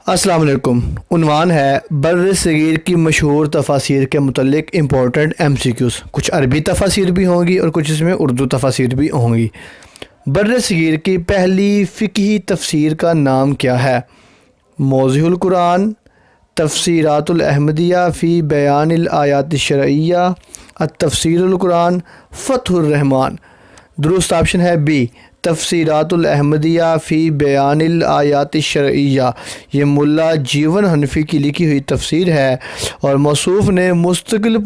السلام علیکم۔ عنوان ہے بر صغیر کی مشہور تفاسیر کے متعلق امپورٹنٹ ایم سی کیوز۔ کچھ عربی تفاسیر بھی ہوں گی اور کچھ اس میں اردو تفاسیر بھی ہوں گی۔ بر صغیر کی پہلی فقہی تفسیر کا نام کیا ہے؟ موضح القرآن، تفسیرات الاحمدیہ فی بیان الآیات الشرعیہ، التفسیر القرآن، فتح الرحمن۔ درست آپشن ہے بی، تفسیرات الاحمدیہ فی بیان الآیات الشرعیہ۔ یہ ملا جیون حنفی کی لکھی ہوئی تفسیر ہے اور موصوف نے مستقل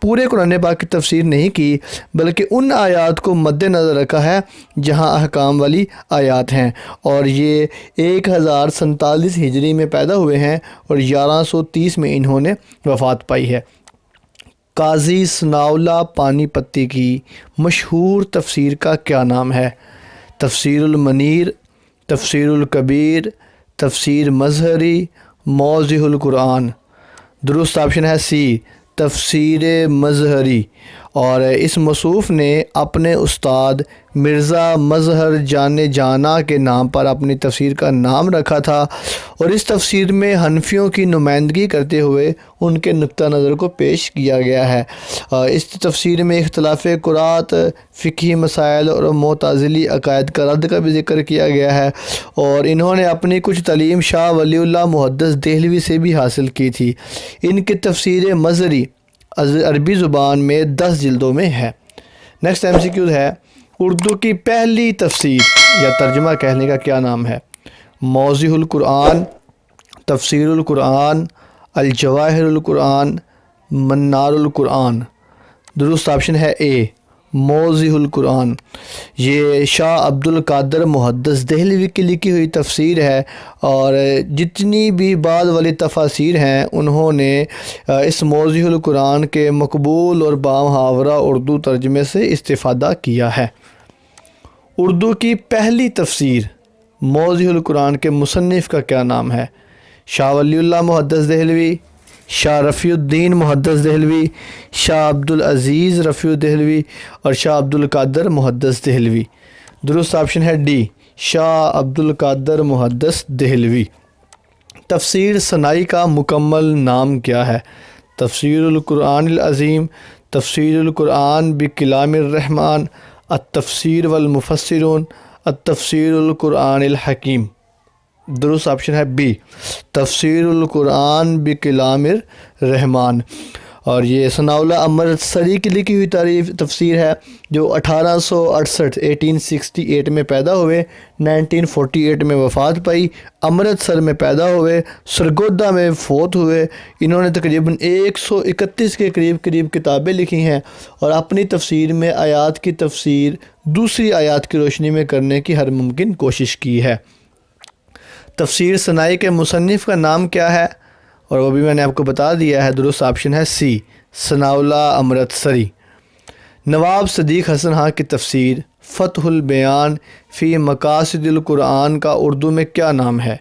پورے قرآن پاک کی تفسیر نہیں کی بلکہ ان آیات کو مد نظر رکھا ہے جہاں احکام والی آیات ہیں، اور یہ 1047 ہجری میں پیدا ہوئے ہیں اور 1130 میں انہوں نے وفات پائی ہے۔ قاضی ثناء اللہ پانی پتی کی مشہور تفسیر کا کیا نام ہے؟ تفسیر المنیر، تفسیر الکبیر، تفسیر مظہری، موضح القرآن۔ درست آپشن ہے سی، تفسیر مظہری، اور اس مصنف نے اپنے استاد مرزا مظہر جان جانا کے نام پر اپنی تفسیر کا نام رکھا تھا، اور اس تفسیر میں حنفیوں کی نمائندگی کرتے ہوئے ان کے نقطہ نظر کو پیش کیا گیا ہے۔ اس تفسیر میں اختلاف قرات، فقہی مسائل اور معتزلی عقائد کا رد کا بھی ذکر کیا گیا ہے، اور انہوں نے اپنی کچھ تعلیم شاہ ولی اللہ محدث دہلوی سے بھی حاصل کی تھی۔ ان کی تفسیر مظہری عربی زبان میں 10 جلدوں میں ہے۔ نیکسٹ ایم سی کیو ہے، اردو کی پہلی تفسیر یا ترجمہ کہنے کا کیا نام ہے؟ موضح القرآن، تفسیر القرآن، الجواہر القرآن، منار القرآن۔ درست آپشن ہے اے، موضح القرآن۔ یہ شاہ عبد القادر محدث دہلوی کی لکھی ہوئی تفسیر ہے، اور جتنی بھی بعد والی تفاسیر ہیں انہوں نے اس موضح القرآن کے مقبول اور بامحاورہ اردو ترجمے سے استفادہ کیا ہے۔ اردو کی پہلی تفسیر موضح القرآن کے مصنف کا کیا نام ہے؟ شاہ ولی اللہ محدث دہلوی، شاہ رفیع الدین محدث دہلوی، شاہ عبدالعزیز رفیع دہلوی، اور شاہ عبد القادر محدث دہلوی۔ درست آپشن ہے ڈی، شاہ عبد القادر محدث دہلوی۔ تفسیر سنائی کا مکمل نام کیا ہے؟ تفسیر القرآن العظیم، تفسیر القرآن بکلام الرحمن، التفسیر والمفسرون، التفسیر القرآن الحکیم۔ درست آپشن ہے بی، تفسیر القرآن بکلام الرحمن، اور یہ ثناء اللہ امرتسری کی لکھی ہوئی تفسیر ہے جو 1868 میں پیدا ہوئے، 1948 میں وفات پائی، امرتسر میں پیدا ہوئے، سرگودا میں فوت ہوئے۔ انہوں نے تقریباً 131 کے قریب کتابیں لکھی ہیں اور اپنی تفسیر میں آیات کی تفسیر دوسری آیات کی روشنی میں کرنے کی ہر ممکن کوشش کی ہے۔ تفسیر سنائی کے مصنف کا نام کیا ہے؟ اور وہ بھی میں نے آپ کو بتا دیا ہے، درست آپشن ہے سی، ثناء اللہ امرتسری۔ نواب صدیق حسن خان کی تفسیر فتح البیان فی مقاصد القرآن کا اردو میں کیا نام ہے؟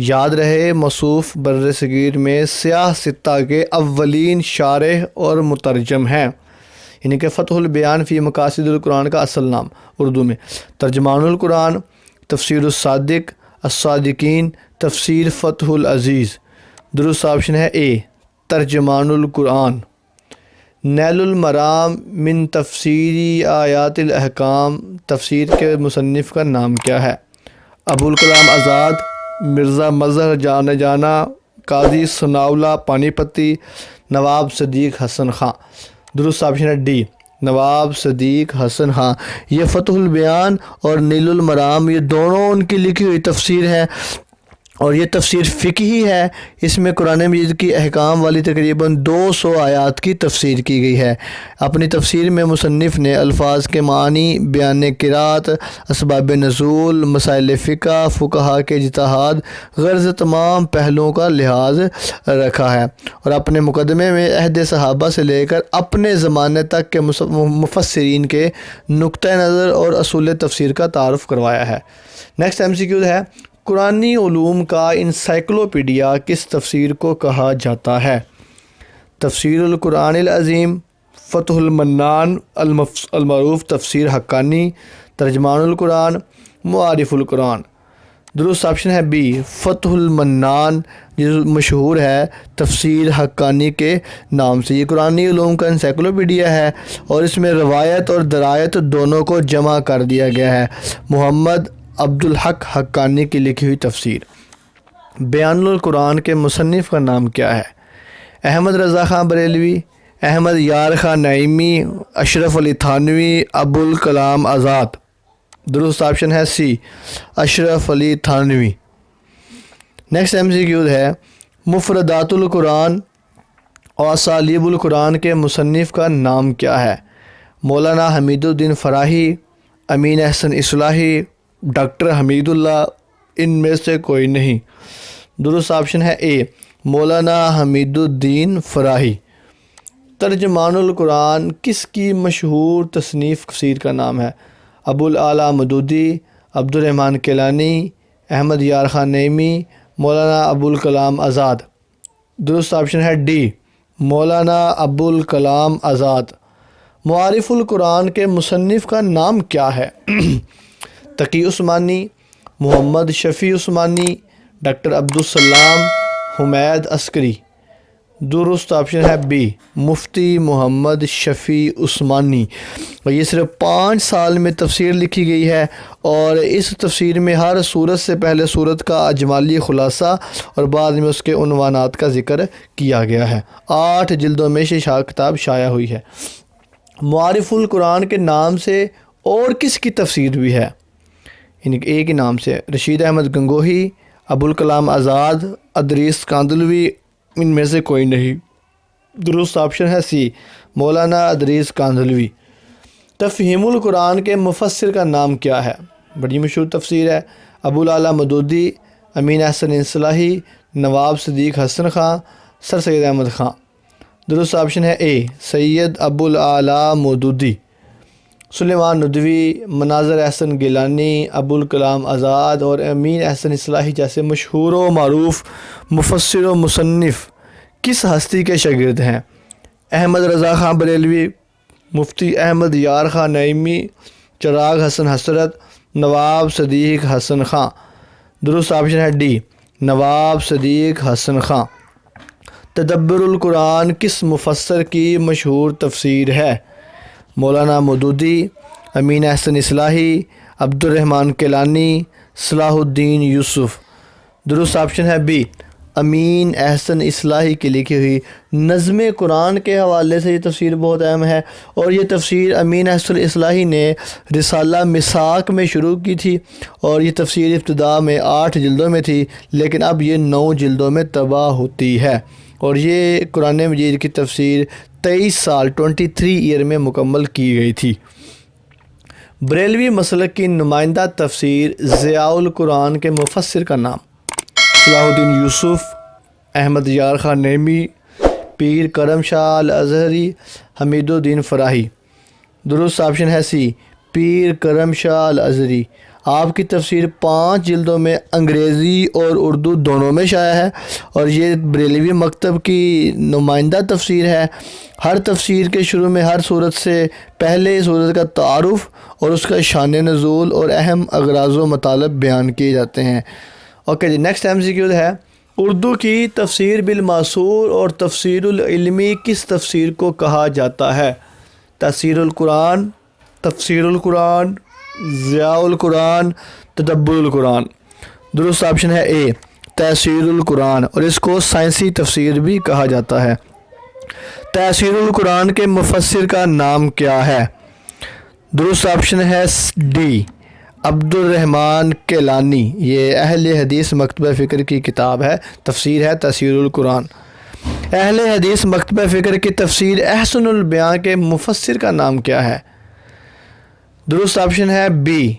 یاد رہے مصنف بر صغیر میں سیاہ ستہ کے اولین شارح اور مترجم ہیں، یعنی کہ فتح البیان فی مقاصد القرآن کا اصل نام اردو میں ترجمان القرآن، تفسیر الصادق، الصادقین، تفسیر فتح العزیز۔ درست آپشن ہے اے، ترجمان القرآن۔ نیل المرام من تفسیری آیات الاحکام تفسیر کے مصنف کا نام کیا ہے؟ ابوالکلام آزاد، مرزا مظہر جان جانا، قاضی ثناء اللہ پانی پتی، نواب صدیق حسن خان۔ درست آپشن ہے ڈی، نواب صدیق حسن خان۔ یہ فتح البیان اور نیل المرام یہ دونوں ان کی لکھی ہوئی تفسیر ہے، اور یہ تفسیر فقہی ہے۔ اس میں قرآن مجید کی احکام والی تقریباً 200 آیات کی تفسیر کی گئی ہے۔ اپنی تفسیر میں مصنف نے الفاظ کے معنی، بیان قرات، اسباب نزول، مسائل فقہ، فقہا کے اجتہاد، غرض تمام پہلوؤں کا لحاظ رکھا ہے، اور اپنے مقدمے میں عہد صحابہ سے لے کر اپنے زمانے تک کے مفسرین کے نقطہ نظر اور اصول تفسیر کا تعارف کروایا ہے۔ نیکسٹ ایم سی کیو ہے، قرآنی علوم کا انسائکلوپیڈیا کس تفسیر کو کہا جاتا ہے؟ تفسیر القرآن العظیم، فتح المنان المعروف تفسیر حقانی، ترجمان القرآن، معارف القرآن۔ درست آپشن ہے بی فتح المنان، جو مشہور ہے تفسیر حقانی کے نام سے۔ یہ قرآنی علوم کا انسائکلوپیڈیا ہے اور اس میں روایت اور درایت دونوں کو جمع کر دیا گیا ہے۔ محمد عبدالحق حقانی کی لکھی ہوئی تفسیر۔ بیان القرآن کے مصنف کا نام کیا ہے؟ احمد رضا خان بریلوی، احمد یار خان نعیمی، اشرف علی تھانوی، ابوالکلام آزاد۔ درست آپشن ہے سی اشرف علی تھانوی۔ نیکسٹ MCQ ہے مفردات القرآن اور اسالیب القرآن کے مصنف کا نام کیا ہے؟ مولانا حمید الدین فراہی، امین احسن اصلاحی، ڈاکٹر حمید اللہ، ان میں سے کوئی نہیں۔ درست آپشن ہے اے مولانا حمید الدین فراہی۔ ترجمان القرآن کس کی مشہور تصنیف تفسیر کا نام ہے؟ ابوالاعلیٰ مودودی، عبد الرحمن کیلانی، احمد یار خان نعیمی، مولانا ابوالکلام آزاد۔ درست آپشن ہے ڈی مولانا ابوالکلام آزاد۔ معارف القرآن کے مصنف کا نام کیا ہے؟ تقی عثمانی، محمد شفیع عثمانی، ڈاکٹر عبدالسلام، حمید عسکری۔ درست آپشن ہے بی مفتی محمد شفیع عثمانی۔ اور یہ صرف 5 سال میں تفسیر لکھی گئی ہے اور اس تفسیر میں ہر صورت سے پہلے صورت کا اجمالی خلاصہ اور بعد میں اس کے عنوانات کا ذکر کیا گیا ہے۔ 8 جلدوں میں کتاب شائع ہوئی ہے۔ معارف القرآن کے نام سے اور کس کی تفسیر بھی ہے؟ یعنی کہ ایک ہی نام سے رشید احمد گنگوہی، ابوالکلام آزاد، ادریس کاندلوی، ان میں سے کوئی نہیں۔ درست آپشن ہے سی مولانا ادریس کاندلوی۔ تفہیم القرآن کے مفسر کا نام کیا ہے؟ بڑی مشہور تفسیر ہے۔ ابوالاعلیٰ مودودی، امین احسن اصلاحی، نواب صدیق حسن خان، سر سید احمد خان۔ درست آپشن ہے اے سید ابوالاعلیٰ مودودی۔ سلیمان ندوی، مناظر احسن گیلانی، ابوالکلام آزاد اور امین احسن اصلاحی جیسے مشہور و معروف مفسر و مصنف کس ہستی کے شاگرد ہیں؟ احمد رضا خان بریلوی، مفتی احمد یار خان نعیمی، چراغ حسن حسرت، نواب صدیق حسن خان۔ درست آپشن ہے ڈی نواب صدیق حسن خان۔ تدبر القرآن کس مفسر کی مشہور تفسیر ہے؟ مولانا مودودی، امین احسن اصلاحی، عبد الرحمن کیلانی، صلاح الدین یوسف۔ درست آپشن ہے بی امین احسن اصلاحی کی لکھی ہوئی نظم قرآن کے حوالے سے یہ تفسیر بہت اہم ہے، اور یہ تفسیر امین احسن اصلاحی نے رسالہ مساق میں شروع کی تھی، اور یہ تفسیر ابتدا میں 8 جلدوں میں تھی لیکن اب یہ 9 جلدوں میں طبع ہوتی ہے، اور یہ قرآن مجید کی تفسیر 23 سال 23 ایئر میں مکمل کی گئی تھی۔ بریلوی مسلک کی نمائندہ تفسیر ضیاء القرآن کے مفسر کا نام؟ صلاح الدین یوسف، احمد یار خان نعیمی، پیر کرم شاہ الازہری، حمید الدین فراہی۔ درست آپشن ہے سی پیر کرم شاہ الازہری۔ آپ کی تفسیر 5 جلدوں میں انگریزی اور اردو دونوں میں شائع ہے، اور یہ بریلوی مکتب کی نمائندہ تفسیر ہے۔ ہر تفسیر کے شروع میں ہر صورت سے پہلے صورت کا تعارف اور اس کا شان نزول اور اہم اغراض و مطالب بیان کیے جاتے ہیں۔ اوکے جی، نیکسٹ MCQ ہے اردو کی تفسیر بالماثور اور تفسیر العلمی کس تفسیر کو کہا جاتا ہے؟ تفسیر القرآن، تفسیر القرآن، ضیاء القرآن، تدبر القرآن۔ درست آپشن ہے اے تفسیر القرآن، اور اس کو سائنسی تفسیر بھی کہا جاتا ہے۔ تفسیر القرآن کے مفسر کا نام کیا ہے؟ درست آپشن ہے ڈی عبد الرحمن کیلانی۔ یہ اہل حدیث مکتبہ فکر کی کتاب ہے، تفسیر ہے تفسیر القرآن۔ اہل حدیث مکتبہ فکر کی تفسیر احسن البیان کے مفسر کا نام کیا ہے؟ درست آپشن ہے بی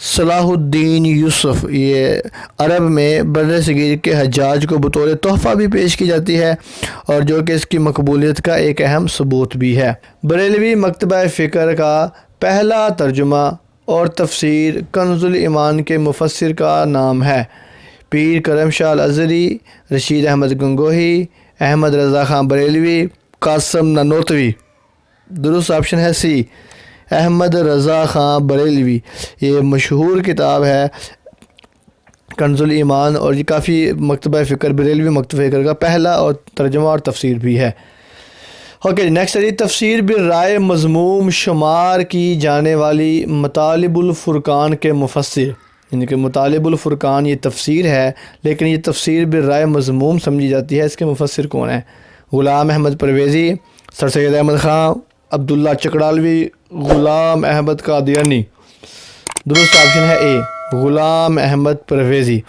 صلاح الدین یوسف۔ یہ عرب میں بر صغیر کے حجاج کو بطور تحفہ بھی پیش کی جاتی ہے، اور جو کہ اس کی مقبولیت کا ایک اہم ثبوت بھی ہے۔ بریلوی مکتبہ فکر کا پہلا ترجمہ اور تفسیر کنز الایمان کے مفسر کا نام ہے؟ پیر کرم شاہ الازہری، رشید احمد گنگوہی، احمد رضا خان بریلوی، قاسم نانوتوی۔ درست آپشن ہے سی احمد رضا خان بریلوی۔ یہ مشہور کتاب ہے کنز الایمان، اور یہ کافی مکتبہ فکر بریلوی مکتبہ فکر کا پہلا اور ترجمہ اور تفسیر بھی ہے۔ اوکے نیکسٹ ہے تفسیر بالرائے مضموم شمار کی جانے والی مطالب الفرقان کے مفسر، یعنی کہ مطالب الفرقان یہ تفسیر ہے لیکن یہ تفسیر بالرائے مضموم سمجھی جاتی ہے، اس کے مفسر کون ہیں؟ غلام احمد پرویزی، سر سید احمد خان، عبداللہ چکڑالوی، غلام احمد قادیانی۔ درست آپشن ہے اے، غلام احمد پرویزی۔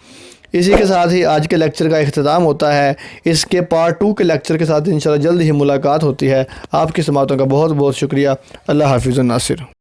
اسی کے ساتھ ہی آج کے لیکچر کا اختتام ہوتا ہے۔ اس کے پارٹ 2 کے لیکچر کے ساتھ انشاءاللہ جلد ہی ملاقات ہوتی ہے۔ آپ کی سماعتوں کا بہت بہت شکریہ۔ اللہ حافظ الناصر۔